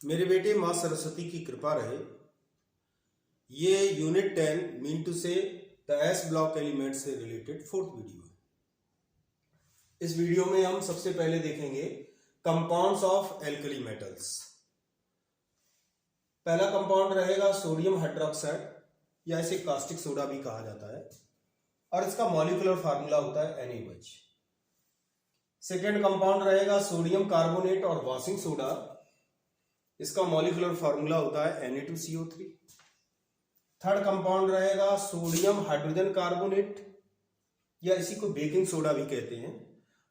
मेरे बेटे माँ सरस्वती की कृपा रहे। ये यूनिट 10 मीन टू से द एस ब्लॉक एलिमेंट से रिलेटेड फोर्थ वीडियो है। इस वीडियो में हम सबसे पहले देखेंगे कंपाउंड्स ऑफ एल्कली मेटल्स। पहला कंपाउंड रहेगा सोडियम हाइड्रोक्साइड या इसे कास्टिक सोडा भी कहा जाता है और इसका मॉलिक्यूलर फार्मूला होता है NaOH। सेकेंड कंपाउंड रहेगा सोडियम कार्बोनेट और वॉशिंग सोडा, इसका मॉलिक्यूलर फार्मूला होता है Na2CO3। थर्ड कंपाउंड रहेगा सोडियम हाइड्रोजन कार्बोनेट या इसी को बेकिंग सोडा भी कहते हैं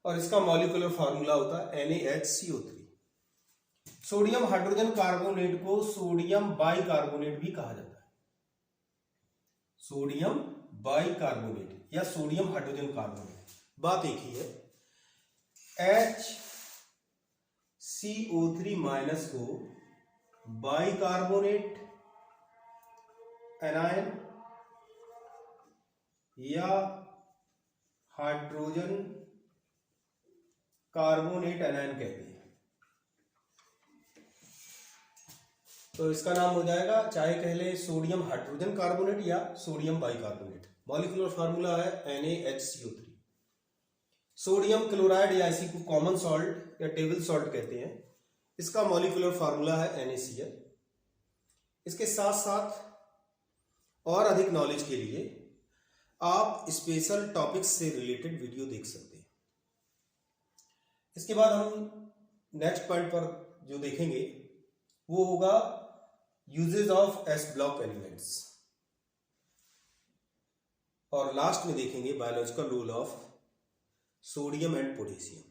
और इसका मॉलिक्यूलर फार्मूला होता है NaHCO3। सोडियम हाइड्रोजन कार्बोनेट को सोडियम बाइकार्बोनेट भी कहा जाता है, सोडियम बाइकार्बोनेट या सोडियम हाइड्रोजन कार्बोनेट, बात एक ही है। HCO3 माइनस को बाइकार्बोनेट एनायन या हाइड्रोजन कार्बोनेट एनायन कहते हैं। तो इसका नाम हो जाएगा, चाहे कह ले सोडियम हाइड्रोजन कार्बोनेट या सोडियम बाइकार्बोनेट। मॉलिक्यूलर फार्मूला है NaHCO3। सोडियम क्लोराइड या इसी को कॉमन सॉल्ट या टेबल सॉल्ट कहते हैं, इसका मॉलिक्यूलर फार्मूला है NaCl। इसके साथ साथ और अधिक नॉलेज के लिए आप स्पेशल टॉपिक्स से रिलेटेड वीडियो देख सकते हैं। इसके बाद हम नेक्स्ट पॉइंट पर जो देखेंगे वो होगा uses of s block elements और लास्ट में देखेंगे biological role of sodium and potassium.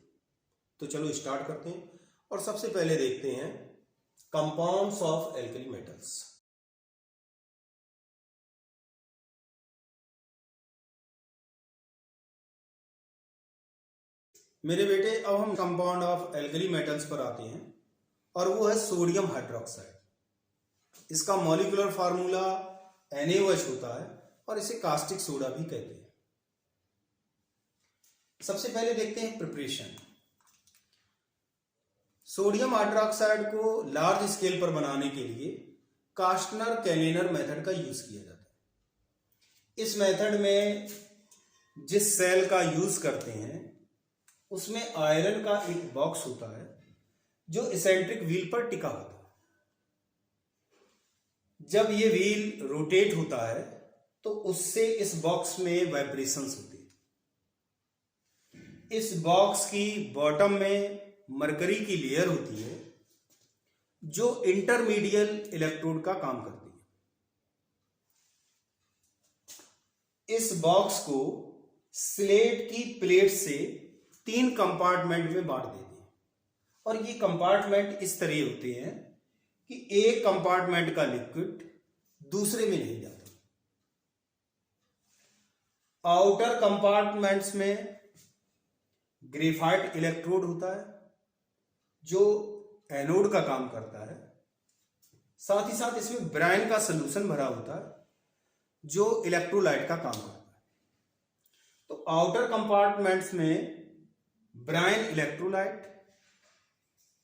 तो चलो स्टार्ट करते हैं और सबसे पहले देखते हैं कंपाउंड्स ऑफ एल्कली मेटल्स। मेरे बेटे अब हम कंपाउंड ऑफ एल्कली मेटल्स पर आते हैं और वो है सोडियम हाइड्रोक्साइड। इसका मॉलिक्यूलर फार्मूला NaOH होता है और इसे कास्टिक सोडा भी कहते हैं। सबसे पहले देखते हैं प्रिपरेशन। सोडियम हाइड्रोक्साइड को लार्ज स्केल पर बनाने के लिए कास्टनर कैलेनर मेथड का यूज किया जाता है। इस मेथड में जिस सेल का यूज करते हैं उसमें आयरन का एक बॉक्स होता है जो इसेंट्रिक व्हील पर टिका होता है। जब ये व्हील रोटेट होता है तो उससे इस बॉक्स में वाइब्रेशंस होती है। इस बॉक्स की बॉटम में मरकरी की लेयर होती है जो इंटरमीडियल इलेक्ट्रोड का काम करती है। इस बॉक्स को स्लेट की प्लेट से 3 कंपार्टमेंट में बांट देते हैं और ये कंपार्टमेंट इस तरह होते हैं कि एक कंपार्टमेंट का लिक्विड दूसरे में नहीं जाता। आउटर कंपार्टमेंट्स में ग्रेफाइट इलेक्ट्रोड होता है जो एनोड का काम करता है। साथ ही साथ इसमें ब्रायन का सॉल्यूशन भरा होता है जो इलेक्ट्रोलाइट का काम करता है। तो आउटर कंपार्टमेंट्स में ब्रायन इलेक्ट्रोलाइट,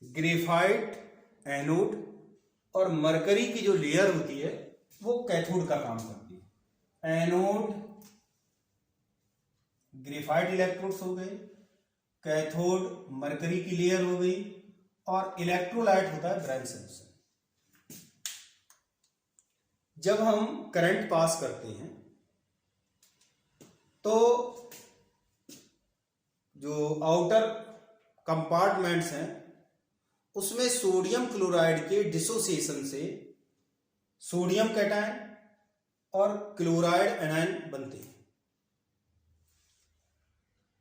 ग्रेफाइट एनोड और मरकरी की जो लेयर होती है वो कैथोड का काम करती है। एनोड ग्रेफाइट इलेक्ट्रोड्स हो गए, कैथोड मरकरी की लेयर हो गई और इलेक्ट्रोलाइट होता है ब्रायन सॉल्यूशन। जब हम करंट पास करते हैं तो जो आउटर कंपार्टमेंट्स हैं उसमें सोडियम क्लोराइड के डिसोसिएशन से सोडियम कैटायन और क्लोराइड एनायन बनते हैं।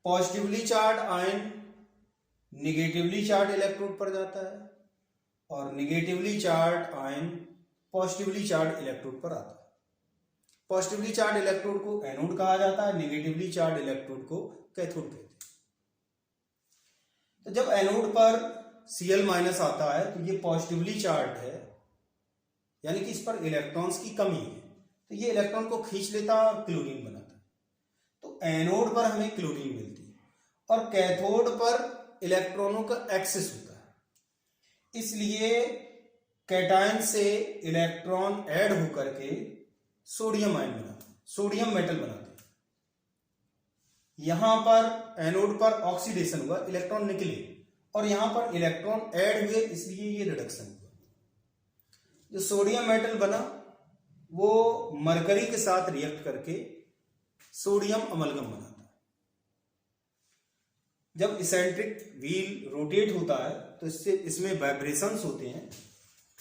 Positively charge ion negatively charge electrode पर जाता है और negatively charge ion positively charge electrode पर आता है। पॉजिटिवली चार्ज इलेक्ट्रोड को एनोड कहा जाता है, निगेटिवली चार्ज इलेक्ट्रोड को कैथोड कहते हैं। तो जब एनोड पर Cl माइनस आता है तो ये पॉजिटिवली चार्ज है, यानी कि इस पर इलेक्ट्रॉन्स की कमी है, तो ये इलेक्ट्रॉन को खींच लेता है और क्लोरीन बनाता है। तो एनोड पर हमें क्लोरीन मिलती है और कैथोड पर इलेक्ट्रॉनों का एक्सेस होता है। इसलिए कैटायन से इलेक्ट्रॉन ऐड होकर के सोडियम आयन बनाते हैं, सोडियम मेटल बनाते हैं। यहां पर एनोड पर ऑक्सीडेशन हुआ, इलेक्ट्रॉन निकले, और यहां पर इलेक्ट्रॉन ऐड हुए, इसलिए ये रिडक्शन हुआ। जो सोडियम मेटल बना वो मरकरी के साथ रिएक्ट करके सोडियम अमलगम बनाता है। जब इसेंट्रिक व्हील रोटेट होता है तो इससे इसमें वाइब्रेशंस होते हैं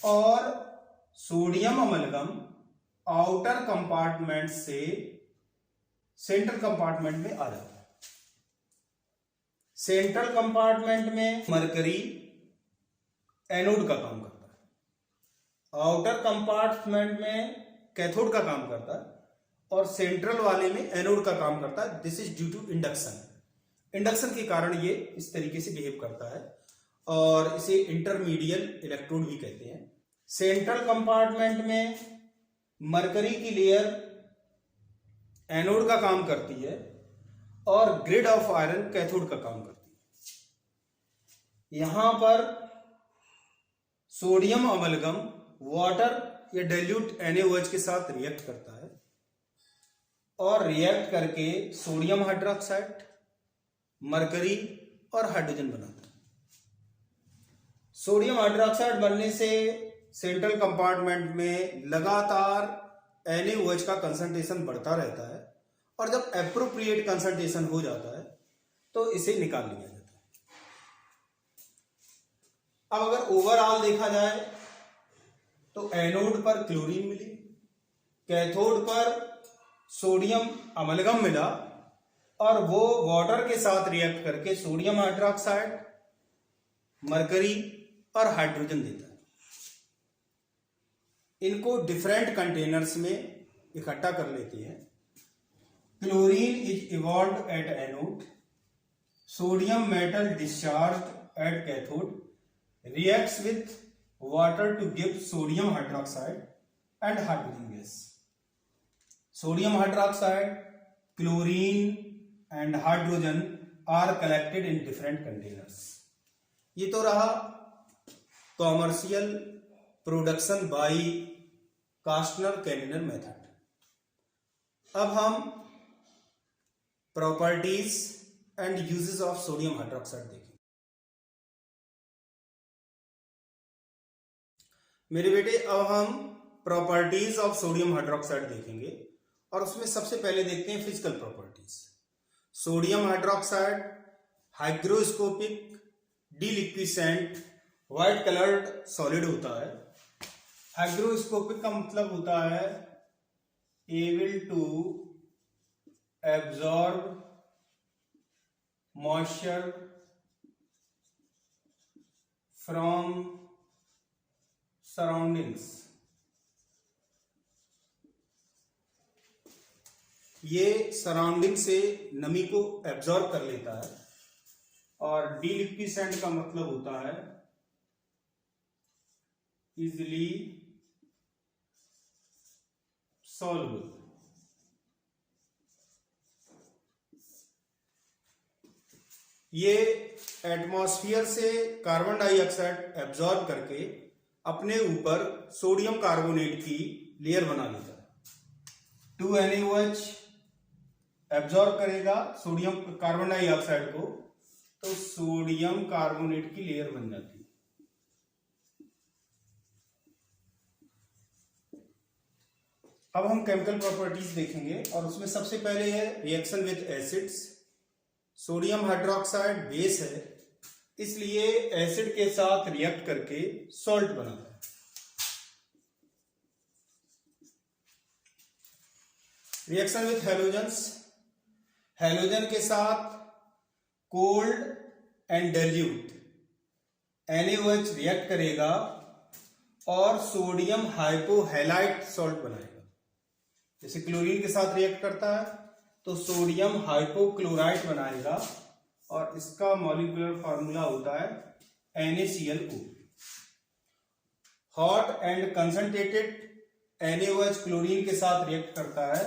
और सोडियम अमलगम आउटर कंपार्टमेंट से सेंट्रल कंपार्टमेंट में आ जाता है। सेंट्रल कंपार्टमेंट में मरकरी एनोड का काम करता है, आउटर कंपार्टमेंट में कैथोड का काम करता है, और सेंट्रल वाले में एनोड का काम करता है। This is due to induction. Induction के कारण ये इस तरीके से बिहेव करता है और इसे इंटरमीडियल इलेक्ट्रोड भी कहते हैं। सेंट्रल कंपार्टमेंट में मरकरी की लेयर एनोड का काम करती है और ग्रिड ऑफ आयरन कैथोड का काम करती है। यहां पर सोडियम अमलगम वाटर या डाइल्यूट NaOH के साथ रिएक्ट करता है और रिएक्ट करके सोडियम हाइड्रोक्साइड, मरकरी और हाइड्रोजन बनाता है। सोडियम हाइड्रोक्साइड बनने से सेंट्रल कंपार्टमेंट में लगातार NaOH का कंसंट्रेशन बढ़ता रहता है और जब एप्रोप्रिएट कंसंट्रेशन हो जाता है तो इसे निकाल लिया जाता है। अब अगर ओवरऑल देखा जाए तो एनोड पर क्लोरीन मिली, कैथोड पर सोडियम अमलगम मिला और वो वाटर के साथ रिएक्ट करके सोडियम हाइड्रोक्साइड, मरकरी और हाइड्रोजन देता है। इनको डिफरेंट कंटेनर्स में इकट्ठा कर लेते हैं। Chlorine is evolved at anode, sodium metal discharged at cathode, reacts with water to give sodium hydroxide and hydrogen gas. Sodium hydroxide, chlorine and hydrogen are collected in different containers. ये तो रहा commercial production by कास्टनर-कैनिनर method. अब हम properties and uses of sodium hydroxide देखें। मेरे बेटे अब हम प्रॉपर्टीज ऑफ सोडियम हाइड्रोक्साइड देखेंगे और उसमें सबसे पहले देखते हैं physical properties. Sodium hydroxide hygroscopic deliquescent white coloured solid होता है। हाइग्रोस्कोपिक का मतलब होता है able to absorb moisture from surroundings. ये सराउंडिंग से नमी को एब्जॉर्ब कर लेता है। और डीलिक्विसेंट का मतलब होता है इजिली सॉल्युबल। ये एटमॉस्फेयर से कार्बन डाइऑक्साइड एब्जॉर्ब करके अपने ऊपर सोडियम कार्बोनेट की लेयर बना लेता है। 2 NaOH एब्जॉर्ब करेगा सोडियम कार्बन डाइऑक्साइड को तो सोडियम कार्बोनेट की लेयर बन जाती है। अब हम केमिकल प्रॉपर्टीज देखेंगे और उसमें सबसे पहले है reaction with acids. Sodium hydroxide base है, इसलिए एसिड के साथ रिएक्ट करके सॉल्ट बनाता है। रिएक्शन विथ हैलोजेंस, हैलोजन के साथ cold and dilute NaOH react करेगा और सोडियम हाइपोहैलाइड सॉल्ट बनाएगा। जैसे क्लोरीन के साथ रिएक्ट करता है तो सोडियम हाइपोक्लोराइड बनाएगा और इसका मॉलिक्यूलर फार्मूला होता है NaClO। Hot and concentrated NaOH chlorine के साथ रिएक्ट करता है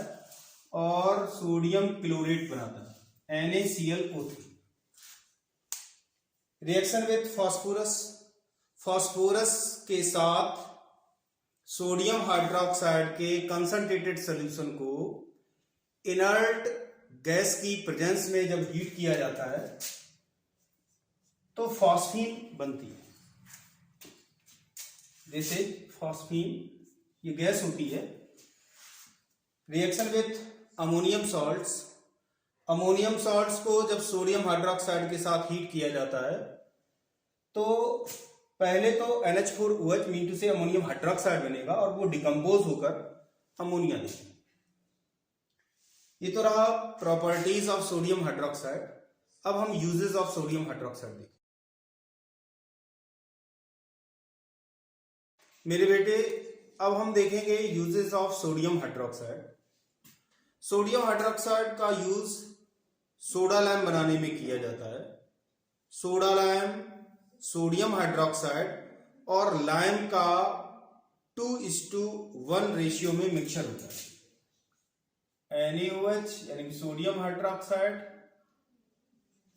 और सोडियम क्लोरेट बनाता है NaClO3। Reaction with phosphorus, phosphorus के साथ सोडियम हाइड्रोक्साइड के कंसंट्रेटेड सॉल्यूशन को इनर्ट गैस की प्रेजेंस में जब हीट किया जाता है तो फॉस्फीन बनती है। जैसे फॉस्फीन ये गैस होती है। Reaction with ammonium salts, ammonium salts को जब सोडियम हाइड्रोक्साइड के साथ हीट किया जाता है तो पहले तो NH4OH मीन टू से अमोनियम हाइड्रोक्साइड बनेगा और वो डिकम्पोज होकर अमोनिया देगा। ये तो रहा प्रॉपर्टीज ऑफ सोडियम हाइड्रोक्साइड। अब हम यूजेस ऑफ सोडियम हाइड्रोक्साइड देखें। मेरे बेटे अब हम देखेंगे uses of sodium hydroxide. Sodium hydroxide का यूज सोडा लैम बनाने में किया जाता है। सोडा लैम, सोडियम हाइड्रोक्साइड और लाइम का 2:1 रेशियो में मिक्सचर होता है। NaOH यानी कि sodium hydroxide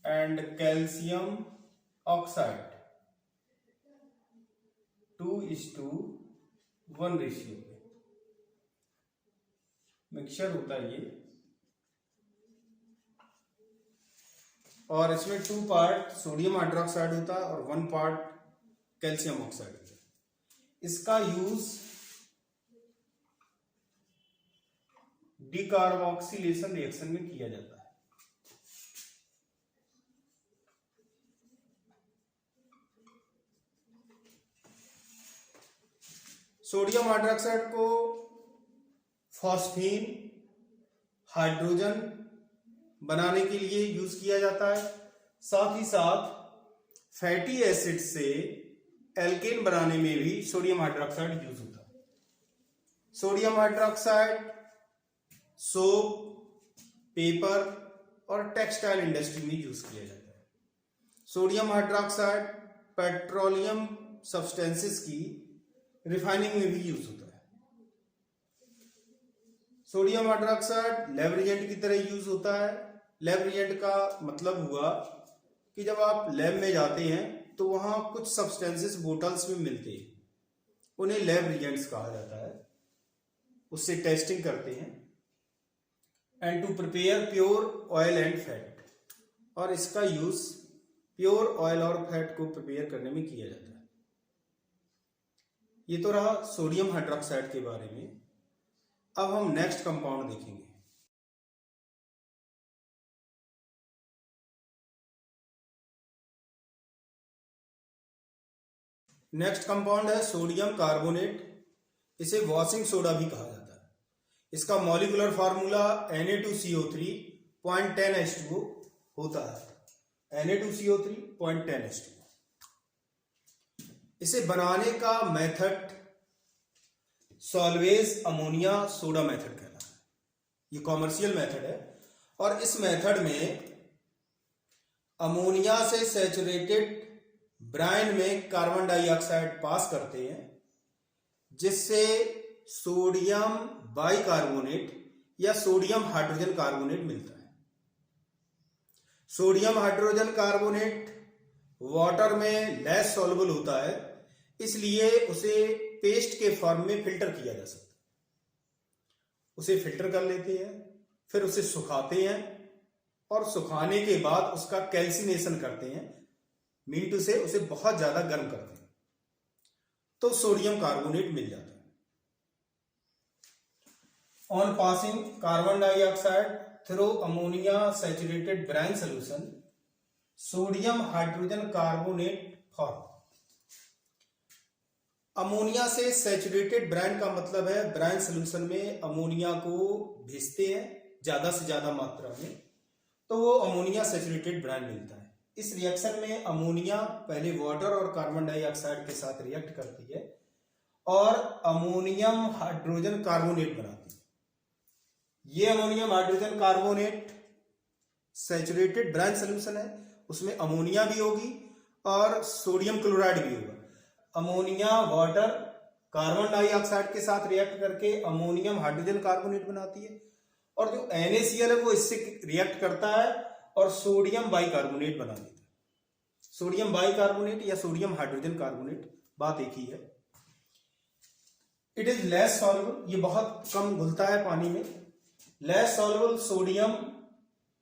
and calcium oxide 2:1 ratio में मिक्सचर होता है ये। और इसमें 2 पार्ट सोडियम हाइड्रोक्साइड होता है और 1 पार्ट कैल्शियम ऑक्साइड होता है। इसका यूज डिकार्बोक्सिलेशन रिएक्शन में किया जाता है। सोडियम हाइड्रोक्साइड को फॉस्फीन, हाइड्रोजन बनाने के लिए यूज किया जाता है। साथ ही साथ फैटी एसिड से एल्केन बनाने में भी सोडियम हाइड्रोक्साइड यूज होता है। सोडियम हाइड्रोक्साइड सोप, पेपर और टेक्सटाइल इंडस्ट्री में यूज किया जाता है। सोडियम हाइड्रोक्साइड पेट्रोलियम सब्सटेंसेस की रिफाइनिंग में भी यूज होता है। सोडियम हाइड्रोक्साइड लैब रिएजेंट की तरह यूज होता है। लैब रिएजेंट का मतलब हुआ कि जब आप लैब में जाते हैं तो वहां कुछ सब्सटेंसेस बोतल्स में मिलते हैं, उन्हें लैब रिएजेंट्स कहा जाता है। उससे टेस्टिंग करते हैं and to prepare pure oil and fat, और इसका यूज प्योर ऑयल और फैट को प्रिपेयर करने में किया जाता है। ये तो रहा सोडियम हाइड्रोक्साइड के बारे में। अब हम नेक्स्ट कंपाउंड देखेंगे। नेक्स्ट कंपाउंड है सोडियम कार्बोनेट। इसे वॉशिंग सोडा भी कहा जाता है। इसका मॉलिक्यूलर फार्मूला Na2CO3.10H2O होता है। Na2CO3.10H2O। इसे बनाने का method salvage ammonia soda method कहलाता है। ये कॉमर्शियल मेथड है और इस मेथड में अमोनिया से सैचुरेटेड ब्राइन में कार्बन डाइऑक्साइड पास करते हैं, जिससे सोडियम बाइकार्बोनेट या सोडियम हाइड्रोजन कार्बोनेट मिलता है। सोडियम हाइड्रोजन कार्बोनेट वाटर में लेस सॉल्युबल होता है, इसलिए उसे पेस्ट के फॉर्म में फिल्टर किया जा सकता है। उसे फिल्टर कर लेते हैं, फिर उसे सुखाते हैं और सुखाने के बाद उसका कैल्सिनेशन करते हैं, मीन टू से उसे बहुत ज्यादा गर्म करते हैं, तो सोडियम कार्बोनेट मिल जाता है। On passing carbon dioxide through ammonia saturated brine solution, sodium hydrogen carbonate form. Ammonia से सैचुरेटेड ब्राइन का मतलब है ब्राइन सोल्यूशन में अमोनिया को भेजते हैं ज्यादा से ज्यादा मात्रा में, तो वो अमोनिया सैचुरेटेड ब्राइन मिलता है। इस रिएक्शन में अमोनिया पहले वाटर और कार्बन डाइऑक्साइड के साथ रिएक्ट करती है और अमोनियम हाइड्रोजन कार्बोनेट बनाती है। ये ammonium hydrogen carbonate saturated brine solution है, उसमें अमोनिया भी होगी और सोडियम क्लोराइड भी होगा। अमोनिया वाटर कार्बन डाइऑक्साइड के साथ रिएक्ट करके अमोनियम हाइड्रोजन कार्बोनेट बनाती है, और जो NaCl है वो इससे रिएक्ट करता है और सोडियम बाइकार्बोनेट बना देता है। सोडियम बाइकार्बोनेट या सोडियम हाइड्रोजन कार्बोनेट, बात एक ही है। इट इज लेस सॉल्युबल, ये बहुत कम घुलता है पानी में। Less soluble sodium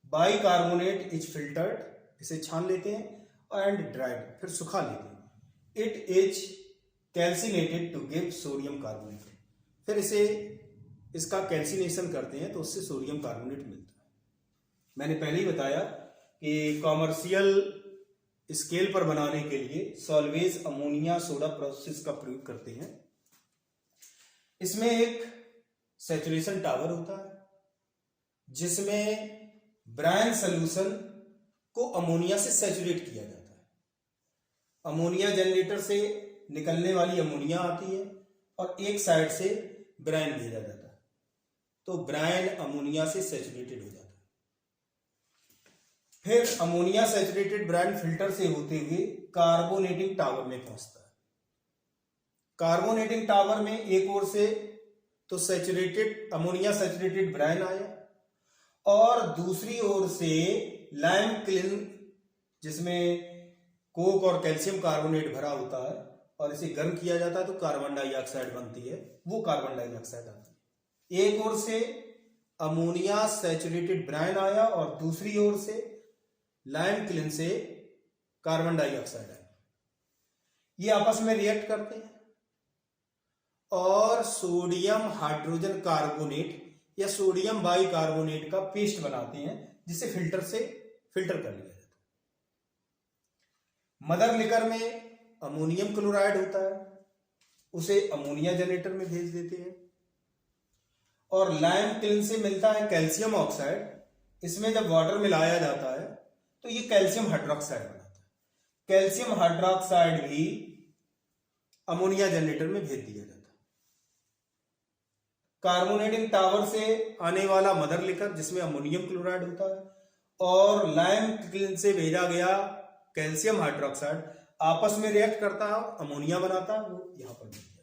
bicarbonate is filtered, इसे छान लेते हैं, एंड ड्राइड, फिर सुखा लेते हैं। It is calcinated to give sodium carbonate, फिर इसे इसका कैल्सिनेशन करते हैं तो उससे सोडियम कार्बोनेट मिलता है। मैंने पहले ही बताया कि कॉमर्शियल स्केल पर बनाने के लिए सॉल्वेज अमोनिया सोडा प्रोसेस का प्रयोग करते हैं। इसमें एक सैचुरेशन टावर होता है जिसमें ब्रायन सॉल्यूशन को अमोनिया से सैचुरेट किया जाता है। अमोनिया जनरेटर से निकलने वाली अमोनिया आती है और एक साइड से ब्रायन भेजा जाता है, तो ब्रायन अमोनिया से सैचुरेटेड हो जाता है। फिर अमोनिया सैचुरेटेड ब्रायन फिल्टर से होते हुए कार्बोनेटिंग टावर में पहुंचता है। कार्बोनेटिंग टावर में एक ओर से तो सैचुरेटेड अमोनिया सैचुरेटेड ब्रायन आया और दूसरी ओर से लाइम क्लिन जिसमें कोक और कैल्शियम कार्बोनेट भरा होता है और इसे गर्म किया जाता है तो कार्बन डाइऑक्साइड बनती है, वो कार्बन डाइऑक्साइड आती है। एक ओर से अमोनिया सैचुरेटेड ब्रायन आया और दूसरी ओर से लाइम क्लिन से कार्बन डाइऑक्साइड आया, ये आपस में रिएक्ट करते हैं और सोडियम हाइड्रोजन कार्बोनेट या सोडियम बाइकार्बोनेट का पेस्ट बनाते हैं जिसे फिल्टर कर लिया जाता है। मदर लिकर में अमोनियम क्लोराइड होता है, उसे अमोनिया जनरेटर में भेज देते हैं और लाइम क्लिन से मिलता है कैल्शियम ऑक्साइड, इसमें जब वाटर मिलाया जाता है तो ये कैल्शियम हाइड्रोक्साइड बनाता है। कैल्शियम हाइड्रोक्साइड भी अमोनिया जनरेटर में भेज दिया जाता है। कार्बोनेटिंग टावर से आने वाला मदर लिकर जिसमें अमोनियम क्लोराइड होता है और लाइम क्लिन से भेजा गया कैल्शियम हाइड्रोक्साइड आपस में रिएक्ट करता है, अमोनिया बनाता है, वो यहां पर मिल जाता है।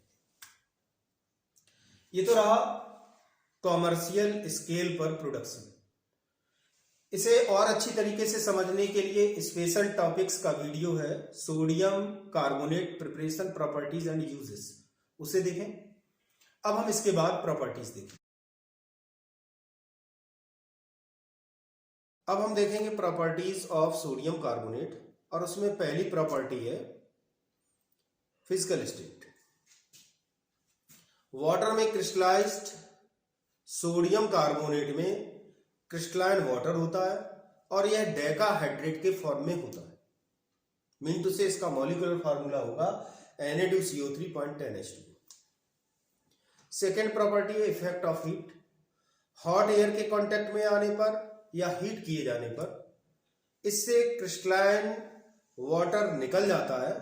ये तो रहा कॉमर्शियल स्केल पर प्रोडक्शन। इसे और अच्छी तरीके से समझने के लिए स्पेशल टॉपिक्स का वीडियो है, sodium carbonate preparation properties and uses, उसे देखें। अब हम इसके बाद प्रॉपर्टीज देखें। अब हम देखेंगे प्रॉपर्टीज ऑफ सोडियम कार्बोनेट और उसमें पहली प्रॉपर्टी है फिजिकल स्टेट। वाटर में क्रिस्टलाइज्ड सोडियम कार्बोनेट में क्रिस्टलाइन वाटर होता है और यह डेकाहाइड्रेट के फॉर्म में होता है। मीन टू से इसका मॉलिक्यूलर फार्मूला होगा Na2CO3.10H2। सेकेंड प्रॉपर्टी है effect of heat. Hot air के कांटेक्ट में आने पर या हीट किए जाने पर इससे क्रिस्टलाइन वाटर निकल जाता है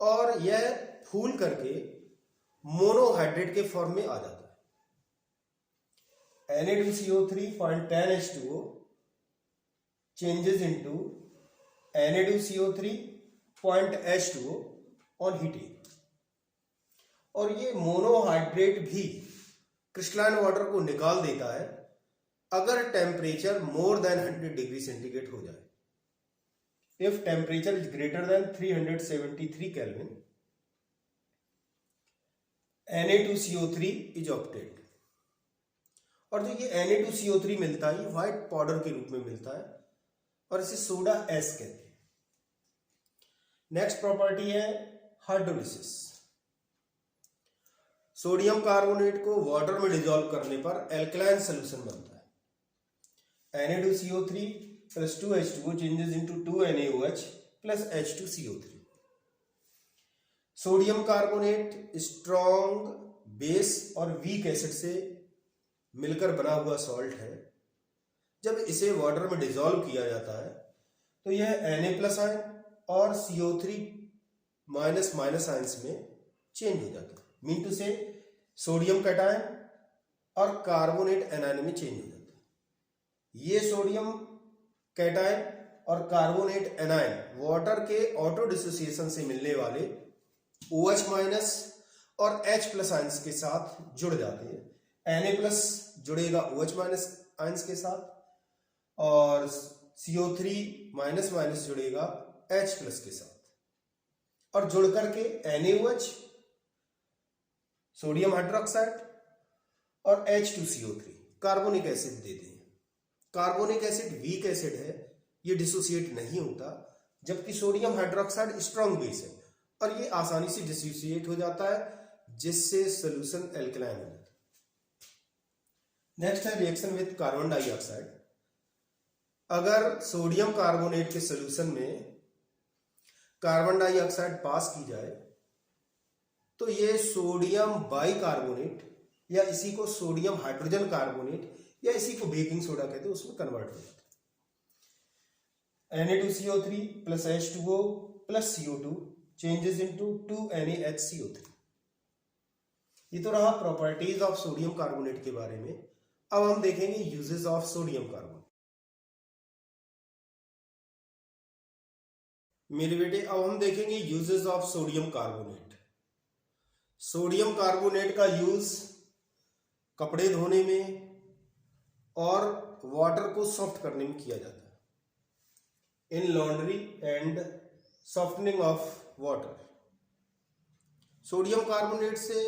और यह फूल करके मोनोहाइड्रेट के फॉर्म में आ जाता है। Na2CO3.10H2O changes into Na2CO3.H2O on heating, और ये मोनोहाइड्रेट भी क्रिस्टलाइन वाटर को निकाल देता है अगर temperature more than 100 degree centigrade हो जाए। If temperature is greater than 373 kelvin, Na2CO3 is obtained. और जो ये Na2CO3 मिलता है ये व्हाइट पाउडर के रूप में मिलता है और इसे सोडा एस कहते हैं। नेक्स्ट प्रॉपर्टी है हाइड्रोलिसिस। सोडियम कार्बोनेट को वाटर में डिसॉल्व करने पर एल्कलाइन सॉल्यूशन बनता है। Na2CO3 plus 2H2O changes into 2NaOH plus H2CO3। Sodium carbonate strong base और वीक एसिड से मिलकर बना हुआ सॉल्ट है। जब इसे वाटर में डिसॉल्व किया जाता है तो यह Na+ आयन और CO3 माइनस आयंस में चेंज हो जाता है। मीन टू से सोडियम कैटायन और कार्बोनेट एनायन में चेंज हो जाता है। ये सोडियम कैटायन और कार्बोनेट एनायन वाटर के ऑटो डिसोसिएशन से मिलने वाले OH- और H+ आयंस के साथ जुड़ जाते हैं। Na+ जुड़ेगा OH- आयंस के साथ और CO3 जुड़ेगा H+ के साथ और जुड़ करके NaOH सोडियम हाइड्रोक्साइड और H2CO3 कार्बोनिक एसिड देते हैं। कार्बोनिक एसिड वीक एसिड है, ये डिसोसिएट नहीं होता, जबकि सोडियम हाइड्रोक्साइड स्ट्रॉन्ग बेस है और ये आसानी से डिसोसिएट हो जाता है, जिससे सोल्यूशन एल्कलाइन हो जाता है। नेक्स्ट है रिएक्शन विद कार्बन डाइऑक्साइड। अगर सोडियम कार्बोनेट के सोल्यूशन में कार्बन डाइऑक्साइड पास की जाए तो ये सोडियम बाइकार्बोनेट या इसी को सोडियम हाइड्रोजन कार्बोनेट या इसी को बेकिंग सोडा कहते हैं, उसमें कन्वर्ट हो जाता है। Na2CO3 plus H2O plus CO2 changes into 2NaHCO3। ये तो रहा प्रॉपर्टीज ऑफ सोडियम कार्बोनेट के बारे में। अब हम देखेंगे यूजेस ऑफ सोडियम कार्बोनेट। मेरे बेटे अब हम देखेंगे uses of sodium carbonate. Sodium carbonate का यूज कपड़े धोने में और वाटर को सॉफ्ट करने में किया जाता है। In laundry and softening of water. Sodium carbonate से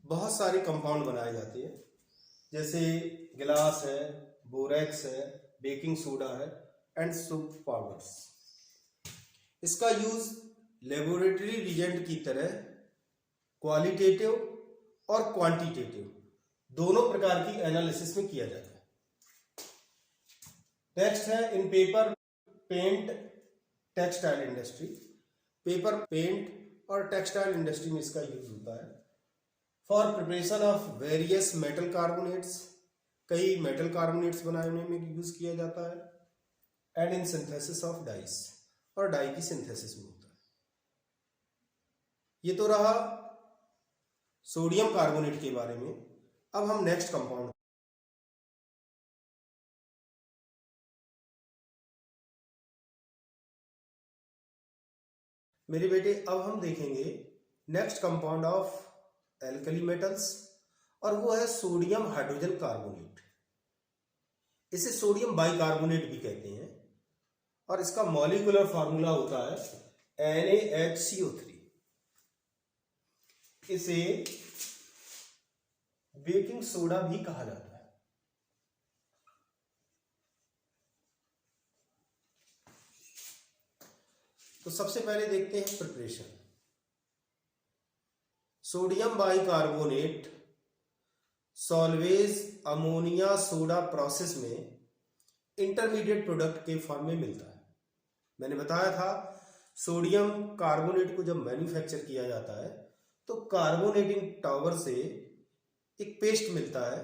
बहुत सारे कंपाउंड बनाए जाते हैं, जैसे गिलास है, बोरेक्स है, बेकिंग सोडा है एंड सोप पाउडर्स। इसका यूज लेबोरेटरी रिएजेंट की तरह क्वालिटेटिव और क्वांटिटेटिव दोनों प्रकार की एनालिसिस में किया जाता है। नेक्स्ट है in paper, paint, textile industry. Paper, paint और टेक्सटाइल इंडस्ट्री में इसका यूज होता है for preparation of various metal carbonates. कई मेटल कार्बोनेट्स बनाने में यूज किया जाता है। And in synthesis of dyes, और डाई की सिंथेसिस में होता है। ये तो रहा सोडियम कार्बोनेट के बारे में। अब हम नेक्स्ट कंपाउंड, मेरे बेटे अब हम देखेंगे next compound of alkali metals, और वो है सोडियम हाइड्रोजन कार्बोनेट। इसे सोडियम बाइकार्बोनेट भी कहते हैं और इसका मॉलिक्यूलर फार्मूला होता है NaHCO3। इसे बेकिंग सोडा भी कहा जाता है। तो सबसे पहले देखते हैं preparation. Sodium bicarbonate salvage ammonia soda process में इंटरमीडिएट प्रोडक्ट के फॉर्म में मिलता है। मैंने बताया था सोडियम कार्बोनेट को जब मैन्युफैक्चर किया जाता है तो कार्बोनेटिंग टावर से एक पेस्ट मिलता है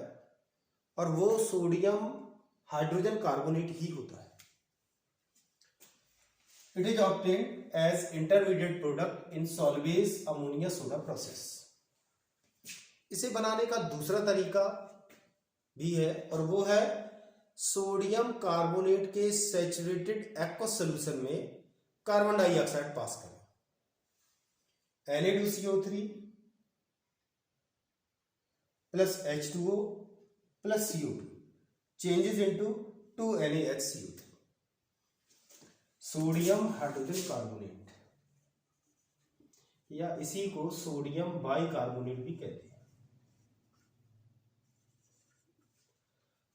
और वो सोडियम हाइड्रोजन कार्बोनेट ही होता है। It is obtained as intermediate product in Solvay's ammonia soda process. इसे बनाने का दूसरा तरीका भी है और वो है सोडियम कार्बोनेट के सैचुरेटेड एक्वस सॉल्यूशन में कार्बन डाइऑक्साइड पास करें। Na2CO3 plus H2O plus CO2 changes into 2NaHCO3। Sodium hydrogen carbonate या इसी को सोडियम बाइकार्बोनेट भी कहते हैं।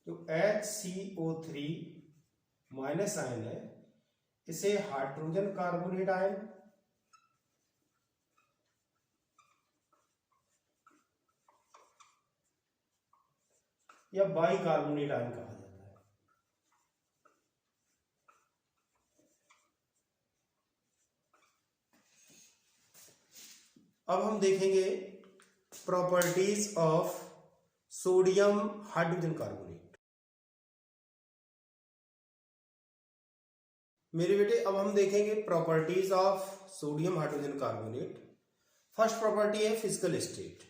जो HCO3 माइनस आयन है इसे हाइड्रोजन कार्बोनेट आयन या बाइकार्बोनेट आयन कहा जाता है। अब हम देखेंगे properties of sodium hydrogen carbonate. मेरे बेटे अब हम देखेंगे properties of sodium hydrogen carbonate. First property है physical state.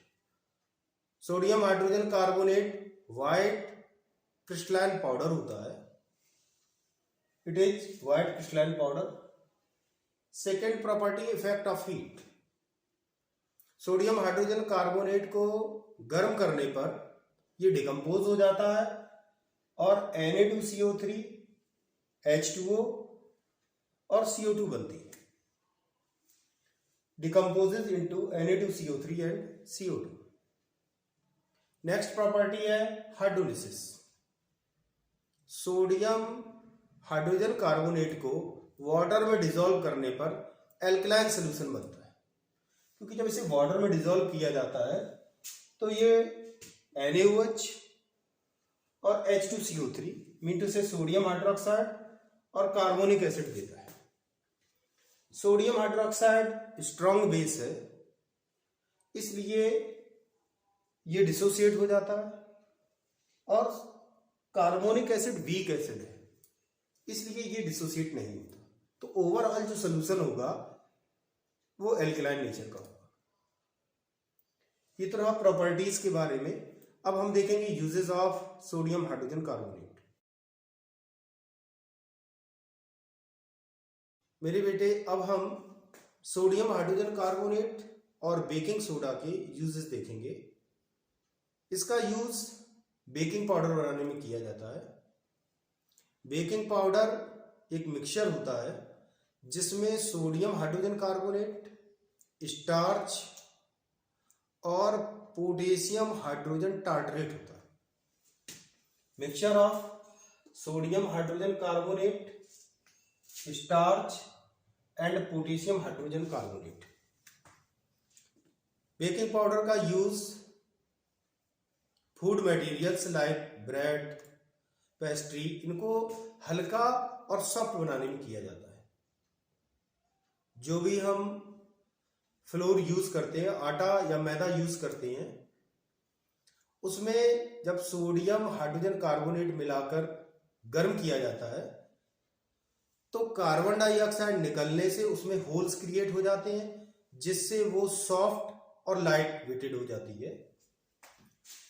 Sodium hydrogen carbonate white crystalline powder होता है। It is white crystalline powder. Second property effect of heat. Sodium hydrogen carbonate को गर्म करने पर यह डिकम्पोज हो जाता है और Na2CO3 H2O और CO2 बनती है। Decomposes into Na2CO3 and CO2। Next property है हाइड्रोलिसिस। सोडियम हाइड्रोजन कार्बोनेट को वाटर में डिसॉल्व करने पर एल्कलाइन सॉल्यूशन बनता है, क्योंकि जब इसे वाटर में डिसॉल्व किया जाता है तो ये NaOH और H2CO3 मीन टू से सोडियम हाइड्रोक्साइड और कार्बोनिक एसिड देता है। सोडियम हाइड्रोक्साइड स्ट्रॉन्ग बेस है, इसलिए ये डिसोसिएट हो जाता है, और कार्बोनिक एसिड वीक एसिड है, इसलिए ये डिसोसिएट नहीं होता। तो ओवरऑल जो सोल्यूशन होगा वो एल्कलाइन नेचर का होगा। ये तो रहा प्रॉपर्टीज के बारे में। अब हम देखेंगे uses of sodium hydrogen carbonate. मेरे बेटे, अब हम सोडियम हाइड्रोजन कार्बोनेट और बेकिंग सोडा के यूजेस देखेंगे। इसका यूज बेकिंग पाउडर बनाने में किया जाता है। बेकिंग पाउडर एक मिक्सचर होता है जिसमें सोडियम हाइड्रोजन कार्बोनेट, स्टार्च और पोटेशियम हाइड्रोजन टार्टरेट होता है। Mixture of sodium hydrogen carbonate, starch and potassium hydrogen carbonate. Baking powder का use food materials like bread, pastry, इनको हल्का और सॉफ्ट बनाने में किया जाता है। जो भी हम फ्लोर यूज करते हैं, आटा या मैदा यूज करते हैं, उसमें जब सोडियम हाइड्रोजन कार्बोनेट मिलाकर गर्म किया जाता है तो कार्बन डाइऑक्साइड निकलने से उसमें होल्स क्रिएट हो जाते हैं, जिससे वो सॉफ्ट और लाइट वेटेड हो जाती है।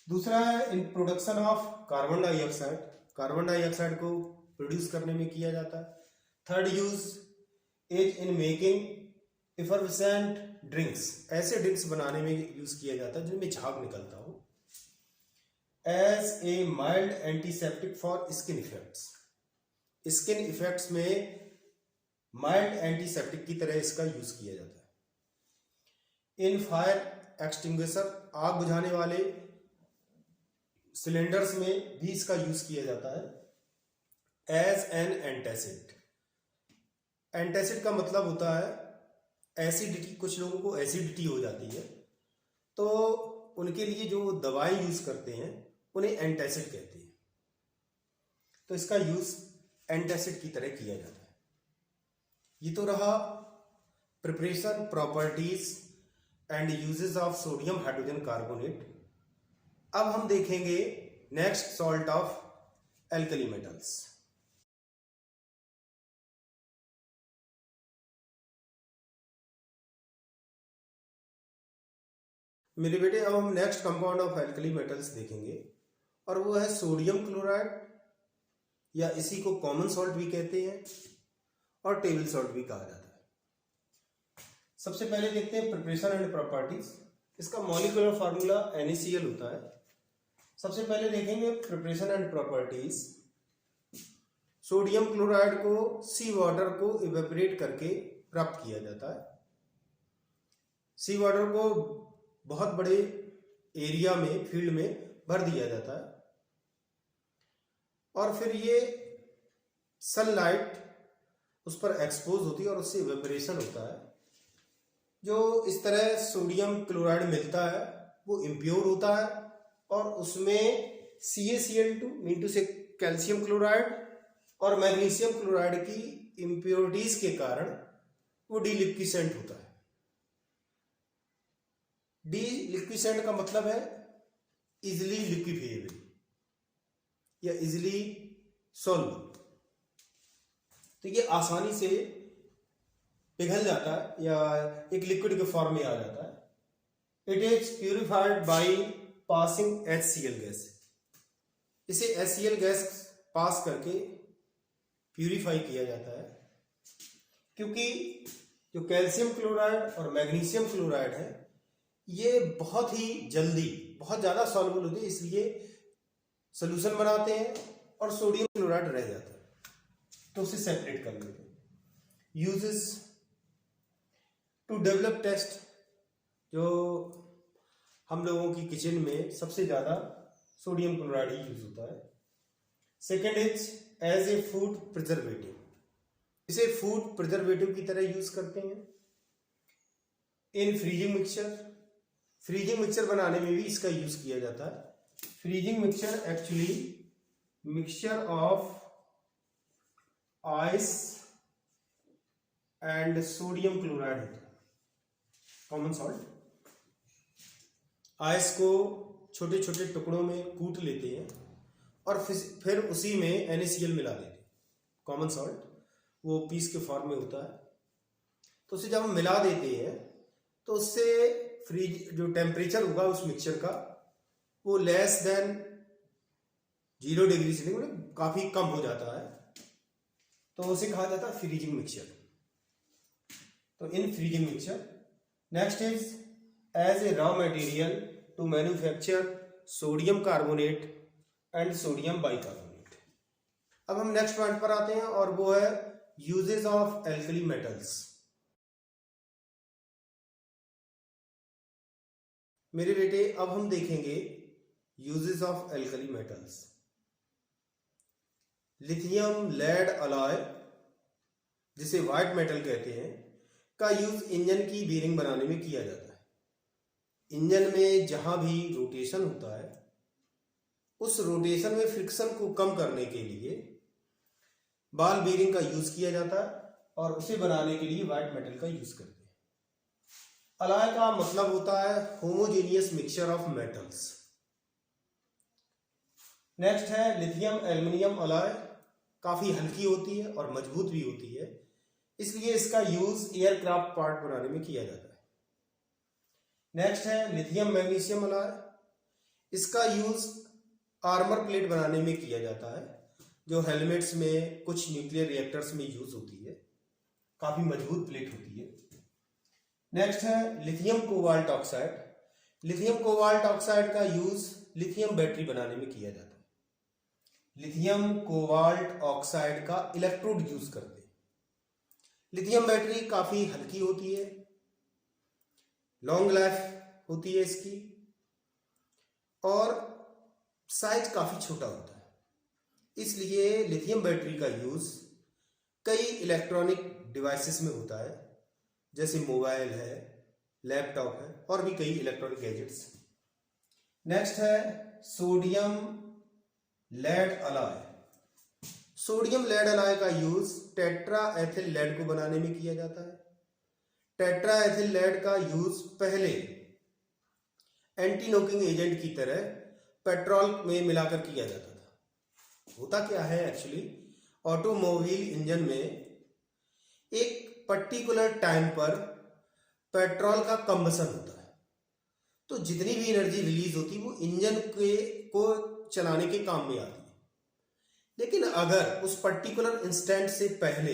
दूसरा है in production of carbon dioxide. Carbon dioxide को प्रोड्यूस करने में किया जाता है। Third use is in making effervescent drinks. ऐसे ड्रिंक्स बनाने में यूज किया जाता है जिनमें झाग निकलता हो। As a mild antiseptic for skin effects. Skin effects में माइल्ड एंटीसेप्टिक की तरह इसका यूज किया जाता है। इन फायर एक्सटिंग्विशर, आग बुझाने वाले सिलेंडर्स में भी इसका यूज किया जाता है। As an antacid. एंटासिड का मतलब होता है एसिडिटी। कुछ लोगों को एसिडिटी हो जाती है तो उनके लिए जो दवाई यूज करते हैं उन्हें एंटासिड कहते हैं। तो इसका यूज एंटासिड की तरह किया जाता है। ये तो रहा preparation, properties and uses of sodium hydrogen carbonate. अब हम देखेंगे next salt of alkali metals. मेरे बेटे, अब हम next compound of alkali metals देखेंगे और वो है सोडियम क्लोराइड, या इसी को कॉमन सॉल्ट भी कहते हैं और टेबल सॉल्ट भी कहा जाता है। सबसे पहले देखते हैं प्रिपरेशन एंड प्रॉपर्टीज। इसका मॉलिक्यूलर फार्मूला NaCl होता है। सबसे पहले देखेंगे preparation and properties. Sodium chloride को सी वाटर को इवेपोरेट करके प्राप्त किया जाता है। सी वाटर को बहुत बड़े एरिया में, फील्ड में भर दिया जाता है और फिर ये सनलाइट उस पर एक्सपोज होती है और उससे इवेपोरेशन होता है। जो इस तरह सोडियम क्लोराइड मिलता है वो इम्प्योर होता है और उसमें CaCl2 मीन टू से कैल्शियम क्लोराइड और मैग्नीशियम क्लोराइड की इम्प्योरिटीज के कारण वो डीलिक्विसेंट होता है। डीलिक्विसेंट का मतलब है इजिली लिक्विफिएबल या इजिली सॉल्युबल। तो ये आसानी से पिघल जाता है या एक लिक्विड के फॉर्म में आ जाता है। It is purified by passing HCl gas. इसे HCl गैस पास करके प्यूरिफाई किया जाता है, क्योंकि जो कैल्शियम क्लोराइड और मैग्नीशियम क्लोराइड है ये बहुत ही जल्दी, बहुत ज्यादा सॉल्युबल होते हैं, इसलिए सोल्यूशन बनाते हैं और सोडियम क्लोराइड रह जाता है तो उसे सेपरेट कर लेते हैं। Uses to develop taste. जो हम लोगों की किचन में सबसे ज़्यादा सोडियम क्लोराइड ही यूज होता है। Second is as a food preservative, इसे फूड प्रिजर्वेटिव की तरह यूज करते हैं। In freezing mixture, freezing mixture बनाने में भी इसका यूज किया जाता है। Freezing mixture actually mixture of ice and sodium chloride होता है, कॉमन सॉल्ट। आइस को छोटे छोटे टुकड़ों में कूट लेते हैं और फिर उसी में NaCl मिला देते हैं, कॉमन सॉल्ट, वो पीस के फॉर्म में होता है। तो उसे जब हम मिला देते हैं तो उससे फ्रीज जो टेम्परेचर होगा उस मिक्सचर का वो लेस देन 0 डिग्री से मतलब काफी कम हो जाता है, तो उसे कहा जाता है फ्रीजिंग मिक्सचर। तो in freezing mixture, next is as a raw material to manufacture sodium carbonate and sodium bicarbonate. अब हम नेक्स्ट पॉइंट पर आते हैं और वो है यूजेस ऑफ एल्कली मेटल्स। मेरे बेटे अब हम देखेंगे uses of alkali metals. Lithium lead alloy, जिसे व्हाइट मेटल कहते हैं, का यूज इंजन की बीयरिंग बनाने में किया जाता है। इंजन में जहां भी रोटेशन होता है उस रोटेशन में फ्रिक्शन को कम करने के लिए बॉल बीयरिंग का यूज किया जाता है और उसे बनाने के लिए व्हाइट मेटल का यूज करते हैं। अलॉय का मतलब होता है homogeneous mixture of metals. Next है लिथियम एल्युमिनियम अलॉय, काफी हल्की होती है और मजबूत भी होती है, इसलिए इसका यूज एयरक्राफ्ट पार्ट बनाने में किया जाता है। नेक्स्ट है लिथियम मैग्नीशियम अलॉय, इसका यूज आर्मर प्लेट बनाने में किया जाता है, जो हेलमेट्स में कुछ न्यूक्लियर रिएक्टर्स में यूज होती है, काफी मजबूत प्लेट होती है। नेक्स्ट है lithium cobalt oxide, lithium cobalt oxide का यूज लिथियम बैटरी बनाने में किया जाता है। लिथियम कोबाल्ट ऑक्साइड का इलेक्ट्रोड यूज करते हैं। लिथियम बैटरी काफी हल्की होती है, लॉन्ग लाइफ होती है इसकी, और साइज काफी छोटा होता है, इसलिए लिथियम बैटरी का यूज कई इलेक्ट्रॉनिक डिवाइसेस में होता है, जैसे मोबाइल है, लैपटॉप है और भी कई इलेक्ट्रॉनिक गैजेट्स। नेक्स्ट है sodium lead alloy. Sodium lead alloy का यूज टेट्रा एथिल लेड को बनाने में किया जाता है। टेट्रा एथिल लेड का यूज पहले एंटी नॉकिंग एजेंट की तरह पेट्रोल में मिलाकर किया जाता था। होता क्या है एक्चुअली, ऑटोमोबाइल इंजन में एक पर्टिकुलर टाइम पर पेट्रोल का कंबसन होता है, तो जितनी भी एनर्जी रिलीज होती है वो इंजन को चलाने के काम में आती है। लेकिन अगर उस पर्टिकुलर इंस्टेंट से पहले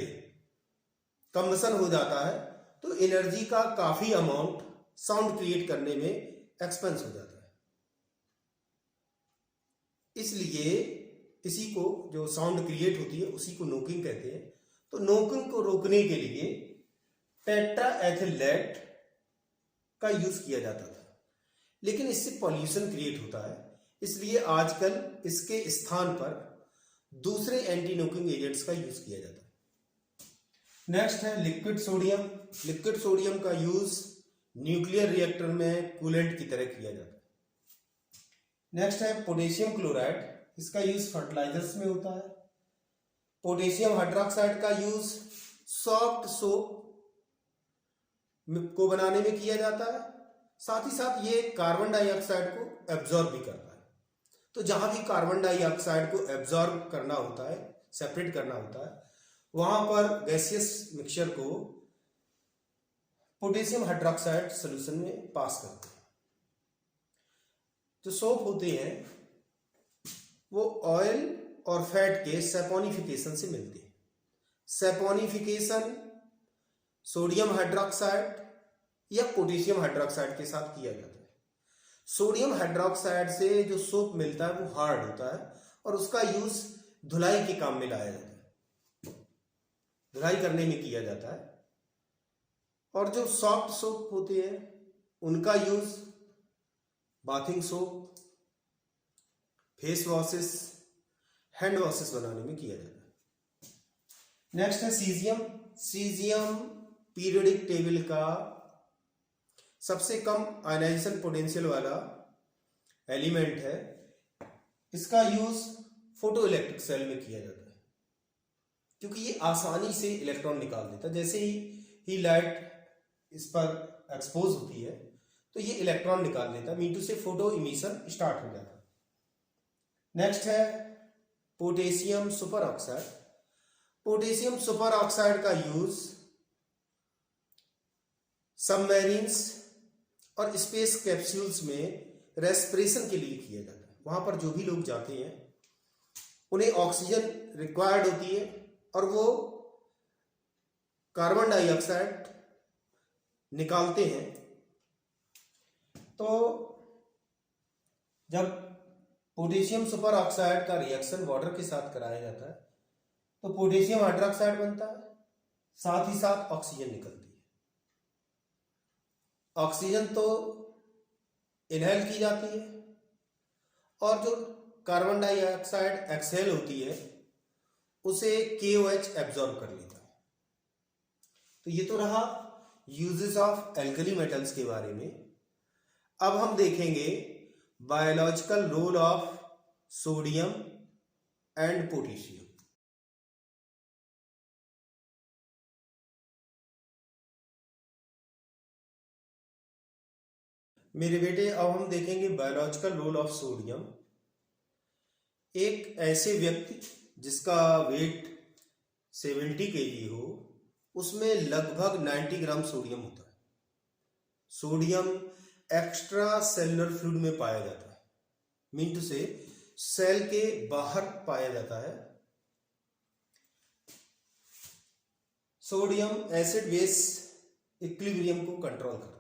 कंबसन हो जाता है तो एनर्जी का काफी अमाउंट साउंड क्रिएट करने में एक्सपेंस हो जाता है। इसलिए इसी को जो साउंड क्रिएट होती है उसी को नोकिंग कहते हैं। तो नोकिंग को रोकने के लिए टेट्रा एथिल लेड का यूज किया जाता था, लेकिन इससे पॉल्यूशन क्रिएट होता है, इसलिए आजकल इसके स्थान पर दूसरे एंटी नोकिंग एजेंट्स का यूज किया जाता है। नेक्स्ट है लिक्विड सोडियम। लिक्विड सोडियम का यूज न्यूक्लियर रिएक्टर में कूलेंट की तरह किया जाता है। नेक्स्ट है पोटेशियम क्लोराइड, इसका यूज फर्टिलाइजर्स में होता है। पोटेशियम हाइड्रोक्साइड का यूज सॉफ्ट सोप को बनाने में किया जाता है। साथ ही साथ ये कार्बन डाइऑक्साइड को एब्जॉर्ब भी करता है। तो जहां भी कार्बन डाइऑक्साइड को एब्जॉर्ब करना होता है, सेपरेट करना होता है, वहां पर गैसियस मिक्सचर को पोटेशियम हाइड्रोक्साइड सॉल्यूशन में पास करते हैं। जो सोप होते हैं वो ऑयल और फैट के सैपोनिफिकेशन से मिलते हैं। सैपोनिफिकेशन सोडियम हाइड्रोक्साइड या पोटेशियम हाइड्रोक्साइड के साथ किया जाता है। सोडियम हाइड्रोक्साइड से जो सोप मिलता है वो हार्ड होता है और उसका यूज धुलाई के काम में लाया जाता है, धुलाई करने में किया जाता है। और जो सॉफ्ट सोप होते हैं उनका use bathing soap, face washes, hand washes बनाने में किया जाता है। नेक्स्ट है सीजियम। सीजियम पीरियोडिक टेबल का सबसे कम आयनाइजेशन पोटेंशियल वाला एलिमेंट है। इसका यूज फोटो इलेक्ट्रिक सेल में किया जाता है क्योंकि ये आसानी से इलेक्ट्रॉन निकाल देता है। जैसे ही लाइट इस पर एक्सपोज होती है तो ये इलेक्ट्रॉन निकाल देता है, मीटू से फोटो इमिशन स्टार्ट हो जाता है। नेक्स्ट है potassium super oxide. Potassium super oxide का यूज सबमरीन्स और स्पेस कैप्सूल्स में रेस्पिरेशन के लिए किया जाता है। वहां पर जो भी लोग जाते हैं उन्हें ऑक्सीजन रिक्वायर्ड होती है और वो कार्बन डाइऑक्साइड निकालते हैं। तो जब पोटेशियम सुपर ऑक्साइड का रिएक्शन वाटर के साथ कराया जाता है तो पोटेशियम हाइड्रोक्साइड बनता है, साथ ही साथ ऑक्सीजन निकलती है। ऑक्सीजन तो इनहेल की जाती है और जो कार्बन डाइऑक्साइड एक्सहेल होती है उसे KOH एब्जॉर्ब कर लेता है। तो ये तो रहा यूजेस ऑफ एल्कली मेटल्स के बारे में। अब हम देखेंगे biological role of sodium and potassium. मेरे बेटे अब हम देखेंगे बायोलॉजिकल रोल ऑफ सोडियम। एक ऐसे व्यक्ति जिसका वेट 70 kg हो उसमें लगभग 90 ग्राम सोडियम होता है। सोडियम एक्स्ट्रा सेलुलर फ्लूइड में पाया जाता है, मीन टू से सेल के बाहर पाया जाता है। सोडियम एसिड बेस इक्विलिब्रियम को कंट्रोल करता है।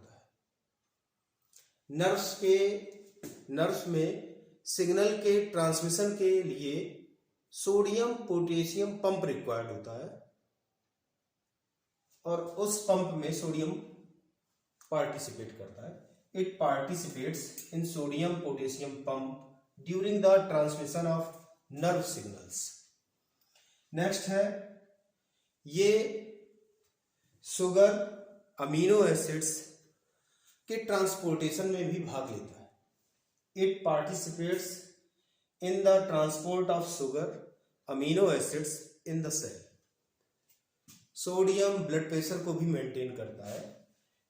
नर्व्स में सिग्नल के ट्रांसमिशन के लिए सोडियम पोटेशियम पंप रिक्वायर्ड होता है और उस पंप में सोडियम पार्टिसिपेट करता है। It participates in sodium potassium pump during the transmission of nerve signals. Next है ये शुगर अमीनो एसिड्स के ट्रांसपोर्टेशन में भी भाग लेता है। It participates in the transport of sugar amino acids in the cell. Sodium blood pressure को भी मेंटेन करता है।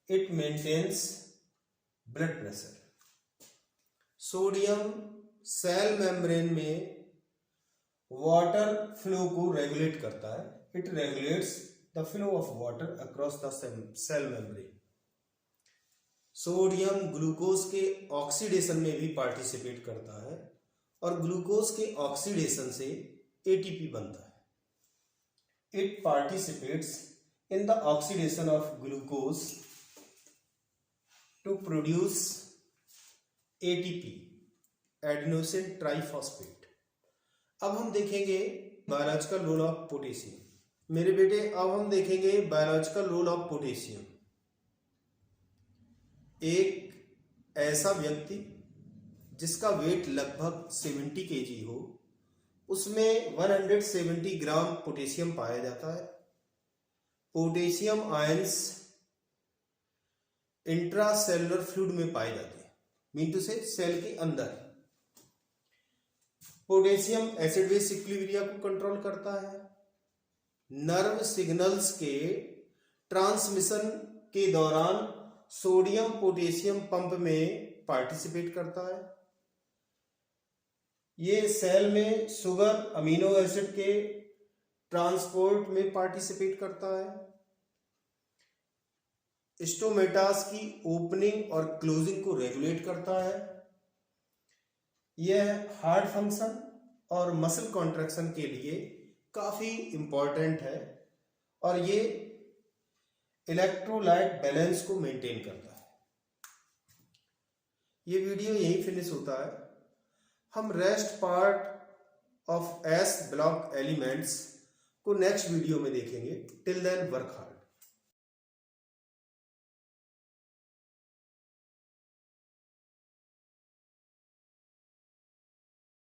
It maintains blood pressure. Sodium cell membrane में वाटर फ्लो को रेगुलेट करता है। It regulates the flow of water across the cell membrane. Sodium glucose के oxidation में भी पार्टिसिपेट करता है और ग्लूकोज के ऑक्सीडेशन से ATP बनता है। It participates in the oxidation of glucose to produce ATP, adenosine triphosphate. अब हम देखेंगे बायोलॉजिकल रोल ऑफ पोटेशियम। मेरे बेटे अब हम देखेंगे बायोलॉजिकल रोल ऑफ पोटेशियम। एक ऐसा व्यक्ति जिसका वेट लगभग 70 kg हो उसमें 170 ग्राम पोटेशियम पाया जाता है। पोटेशियम आयंस इंट्रासेलुलर फ्लूइड में पाए जाते हैं, मीन टू से सेल के अंदर। पोटेशियम एसिड बेस इक्विलिब्रियम को कंट्रोल करता है। नर्व सिग्नल्स के ट्रांसमिशन के दौरान सोडियम पोटेशियम पंप में पार्टिसिपेट करता है। ये सेल में शुगर अमीनो एसिड के ट्रांसपोर्ट में पार्टिसिपेट करता है। स्टोमेटास की ओपनिंग और क्लोजिंग को रेगुलेट करता है। यह हार्ट फंक्शन और मसल कॉन्ट्रैक्शन के लिए काफी इंपॉर्टेंट है और ये इलेक्ट्रोलाइट बैलेंस को मेंटेन करता है। ये वीडियो यहीं फिनिश होता है। हम rest part of S block elements को नेक्स्ट वीडियो में देखेंगे। Till then work hard.